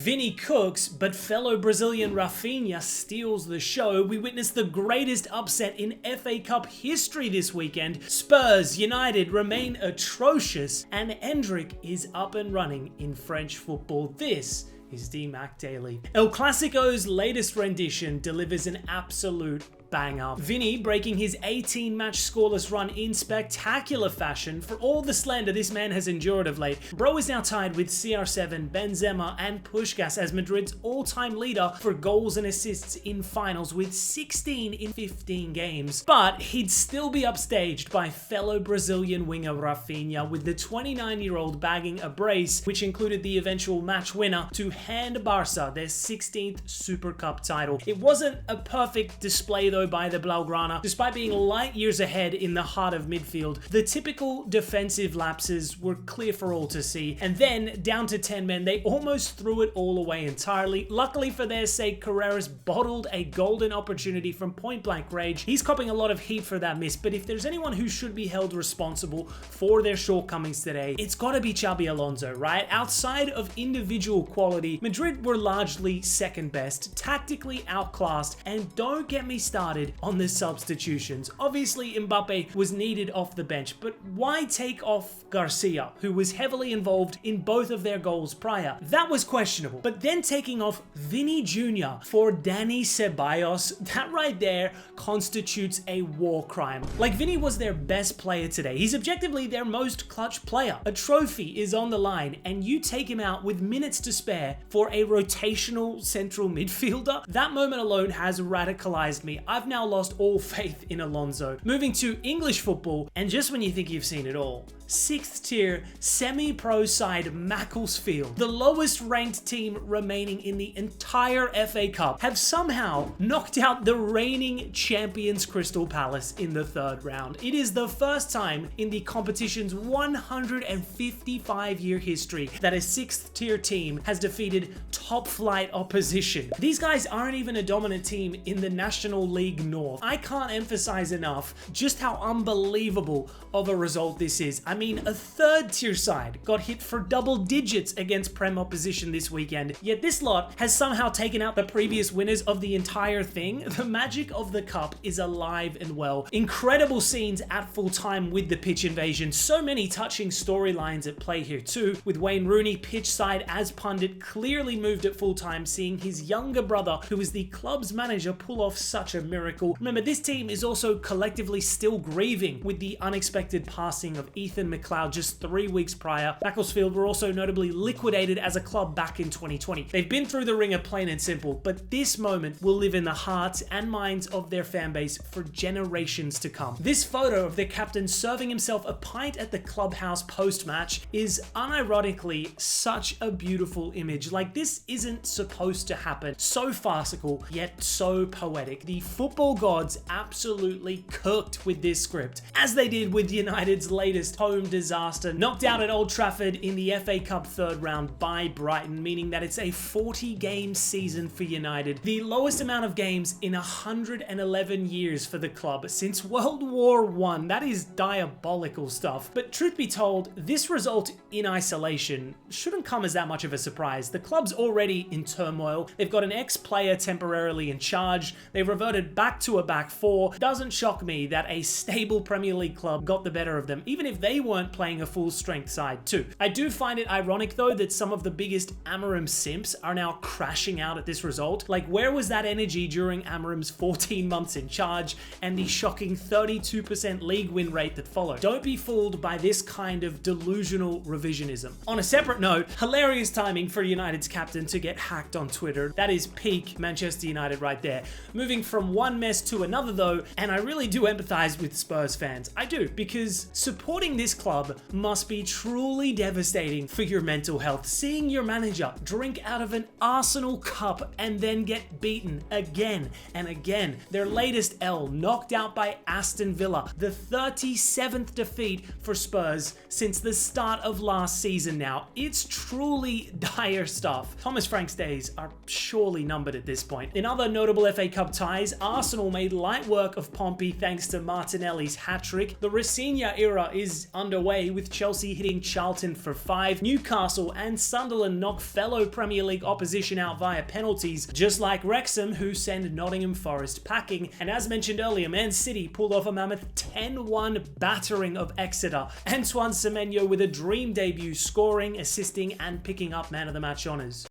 Vini cooks, but fellow Brazilian Raphinha steals the show. We witnessed the greatest upset in FA Cup history this weekend. Spurs United remain atrocious, and Endrick is up and running in French football. This is DMAC Daily. El Clasico's latest rendition delivers an absolute banger. Vini breaking his 18-match scoreless run in spectacular fashion. For all the slander this man has endured of late, bro is now tied with CR7, Benzema and Puskás as Madrid's all-time leader for goals and assists in finals with 16 in 15 games. But he'd still be upstaged by fellow Brazilian winger Raphinha, with the 29-year-old bagging a brace, which included the eventual match winner to hand Barca their 16th Super Cup title. It wasn't a perfect display though by the Blaugrana. Despite being light years ahead in the heart of midfield, the typical defensive lapses were clear for all to see, and then down to 10 men, they almost threw it all away entirely. Luckily for their sake, Carreras bottled a golden opportunity from point-blank range. He's copping a lot of heat for that miss, but if there's anyone who should be held responsible for their shortcomings today, it's gotta be Xabi Alonso, right? Outside of individual quality, Madrid were largely second best, tactically outclassed, and don't get me started on the substitutions. Obviously, Mbappe was needed off the bench, but why take off Garcia, who was heavily involved in both of their goals prior? That was questionable. But then taking off Vini Jr. for Dani Ceballos, that right there constitutes a war crime. Like, Vini was their best player today. He's objectively their most clutch player. A trophy is on the line, and you take him out with minutes to spare for a rotational central midfielder? That moment alone has radicalized me. I've now lost all faith in Alonso. Moving to English football, and just when you think you've seen it all, 6th tier semi-pro side Macclesfield, the lowest ranked team remaining in the entire FA Cup, have somehow knocked out the reigning champions Crystal Palace in the 3rd round. It is the first time in the competition's 155-year history that a 6th tier team has defeated top flight opposition. These guys aren't even a dominant team in the National League North. I can't emphasize enough just how unbelievable of a result this is. I mean, a 3rd tier side got hit for double digits against Prem opposition this weekend, yet this lot has somehow taken out the previous winners of the entire thing. The magic of the cup is alive and well. Incredible scenes at full time with the pitch invasion. So many touching storylines at play here too, with Wayne Rooney pitch side as pundit clearly moved at full time, seeing his younger brother, who is the club's manager, pull off such a miracle. Remember, this team is also collectively still grieving with the unexpected passing of Ethan McLeod just 3 weeks prior. Macclesfield were also notably liquidated as a club back in 2020. They've been through the ringer plain and simple, but this moment will live in the hearts and minds of their fan base for generations to come. This photo of their captain serving himself a pint at the clubhouse post-match is unironically such a beautiful image. Like, this isn't supposed to happen. So farcical, yet so poetic. The football gods absolutely cooked with this script, as they did with United's latest home disaster, knocked out at Old Trafford in the FA Cup 3rd round by Brighton, meaning that it's a 40-game season for United, the lowest amount of games in 111 years for the club since World War I. That is diabolical stuff. But truth be told, this result in isolation shouldn't come as that much of a surprise. The club's already in turmoil. They've got an ex-player temporarily in charge. They reverted back to a back four. Doesn't shock me that a stable Premier League club got the better of them, even if they weren't playing a full strength side too. I do find it ironic though that some of the biggest Amorim simps are now crashing out at this result. Like, where was that energy during Amorim's 14 months in charge and the shocking 32% league win rate that followed? Don't be fooled by this kind of delusional revisionism. On a separate note, hilarious timing for United's captain to get hacked on Twitter. That is peak Manchester United right there. Moving from one mess to another though, and I really do empathize with Spurs fans. I do, because supporting this club must be truly devastating for your mental health. Seeing your manager drink out of an Arsenal cup and then get beaten again and again. Their latest L, knocked out by Aston Villa. The 37th defeat for Spurs since the start of last season now. It's truly dire stuff. Thomas Frank's days are surely numbered at this point. In other notable FA Cup ties, Arsenal made light work of Pompey thanks to Martinelli's hat-trick. The Raphinha era is underway, with Chelsea hitting Charlton for 5. Newcastle and Sunderland knock fellow Premier League opposition out via penalties, just like Wrexham, who send Nottingham Forest packing. And as mentioned earlier, Man City pulled off a mammoth 10-1 battering of Exeter. Antoine Semenyo with a dream debut, scoring, assisting, and picking up man of the match honours.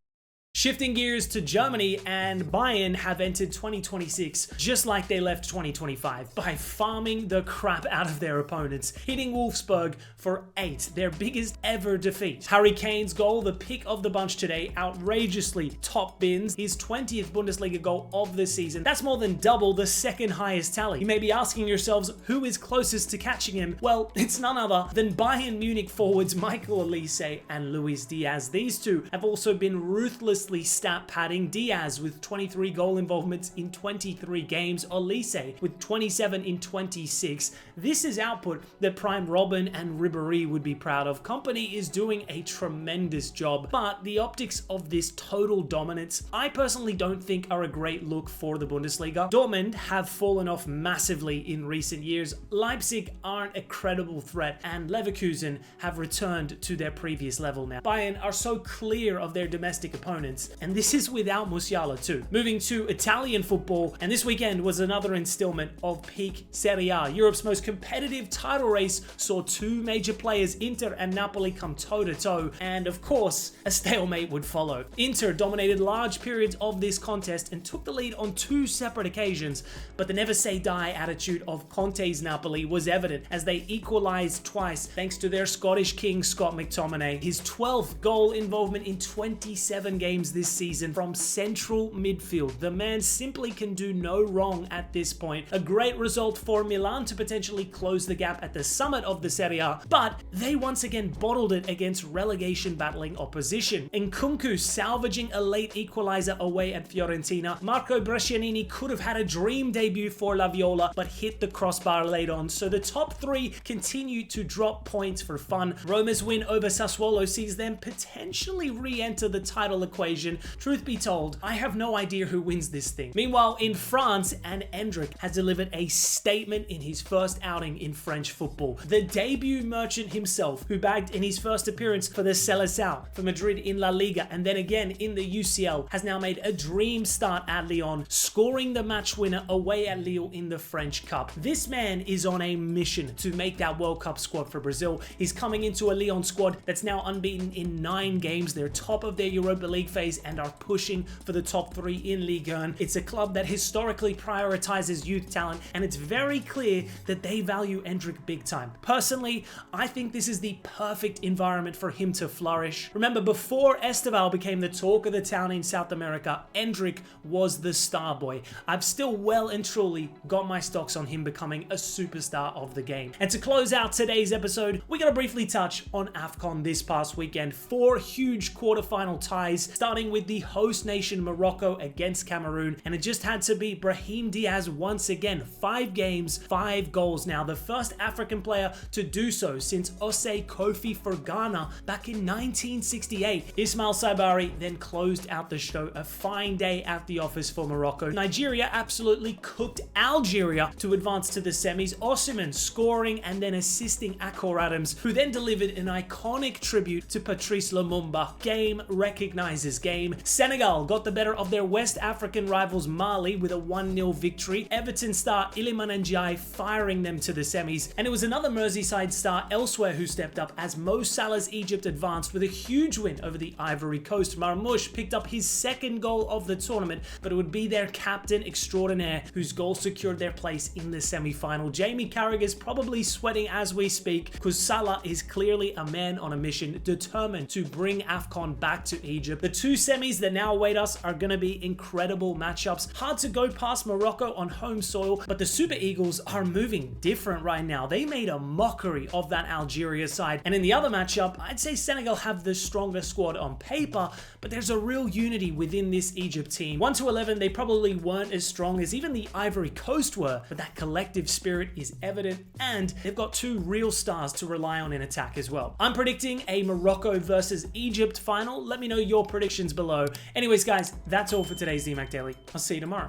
Shifting gears to Germany, and Bayern have entered 2026 just like they left 2025, by farming the crap out of their opponents, hitting Wolfsburg for 8, their biggest ever defeat. Harry Kane's goal, the pick of the bunch today, outrageously top bins his 20th Bundesliga goal of the season. That's more than double the second highest tally. You may be asking yourselves, who is closest to catching him? Well, it's none other than Bayern Munich forwards Michael Olise and Luis Diaz. These two have also been ruthlessly stat padding. Diaz with 23 goal involvements in 23 games, Olise with 27 in 26. This is output that prime Robben and Ribéry would be proud of. Company is doing a tremendous job, but the optics of this total dominance, I personally don't think are a great look for the Bundesliga. Dortmund have fallen off massively in recent years, Leipzig aren't a credible threat, and Leverkusen have returned to their previous level now. Bayern are so clear of their domestic opponents, and this is without Musiala too. Moving to Italian football, and this weekend was another installment of peak Serie A. Europe's most competitive title race saw two major players, Inter and Napoli, come toe-to-toe, and of course, a stalemate would follow. Inter dominated large periods of this contest and took the lead on 2 separate occasions, but the never-say-die attitude of Conte's Napoli was evident as they equalized twice thanks to their Scottish king Scott McTominay, his 12th goal involvement in 27 games this season from central midfield. The man simply can do no wrong at this point. A great result for Milan to potentially close the gap at the summit of the Serie A, but they once again bottled it against relegation battling opposition. Nkunku salvaging a late equalizer away at Fiorentina. Marco Brescianini could have had a dream debut for La Viola, but hit the crossbar late on, so the top 3 continue to drop points for fun. Roma's win over Sassuolo sees them potentially re-enter the title equation. Truth be told, I have no idea who wins this thing. Meanwhile, in France, an Endrick has delivered a statement in his first outing in French football. The debut merchant himself, who bagged in his first appearance for the Seleção, for Madrid in La Liga, and then again in the UCL, has now made a dream start at Lyon, scoring the match winner away at Lille in the French Cup. This man is on a mission to make that World Cup squad for Brazil. He's coming into a Lyon squad that's now unbeaten in 9 games. They're top of their Europa League phase and are pushing for the top 3 in Ligue 1. It's a club that historically prioritizes youth talent, and it's very clear that they value Endrick big time. Personally, I think this is the perfect environment for him to flourish. Remember, before Esteval became the talk of the town in South America, Endrick was the star boy. I've still well and truly got my stocks on him becoming a superstar of the game. And to close out today's episode, we're going to briefly touch on AFCON this past weekend. 4 huge quarterfinal ties, starting with the host nation Morocco against Cameroon, and it just had to be Brahim Diaz once again. 5 games, 5 goals now, the first African player to do so since Osei Kofi for Ghana back in 1968. Ismail Saibari then closed out the show. A fine day at the office for Morocco. Nigeria absolutely cooked Algeria to advance to the semis. Osimhen scoring and then assisting Akor Adams, who then delivered an iconic tribute to Patrice Lumumba. Game recognizes game. Senegal got the better of their West African rivals Mali with a 1-0 victory. Everton star Iliman Ndiaye firing them to the semis. And it was another Merseyside star elsewhere who stepped up as Mo Salah's Egypt advanced with a huge win over the Ivory Coast. Marmoush picked up his 2nd goal of the tournament, but it would be their captain extraordinaire whose goal secured their place in the semi-final. Jamie Carragher is probably sweating as we speak because Salah is clearly a man on a mission, determined to bring AFCON back to Egypt. The 2 semis that now await us are going to be incredible matchups. Hard to go past Morocco on home soil, but the Super Eagles are moving different right now. They made a mockery of that Algeria side. And in the other matchup, I'd say Senegal have the stronger squad on paper, but there's a real unity within this Egypt team. 1 to 11, they probably weren't as strong as even the Ivory Coast were, but that collective spirit is evident, and they've got 2 real stars to rely on in attack as well. I'm predicting a Morocco versus Egypt final. Let me know your predictions below. Anyways, guys, that's all for today's DMAC Daily. I'll see you tomorrow.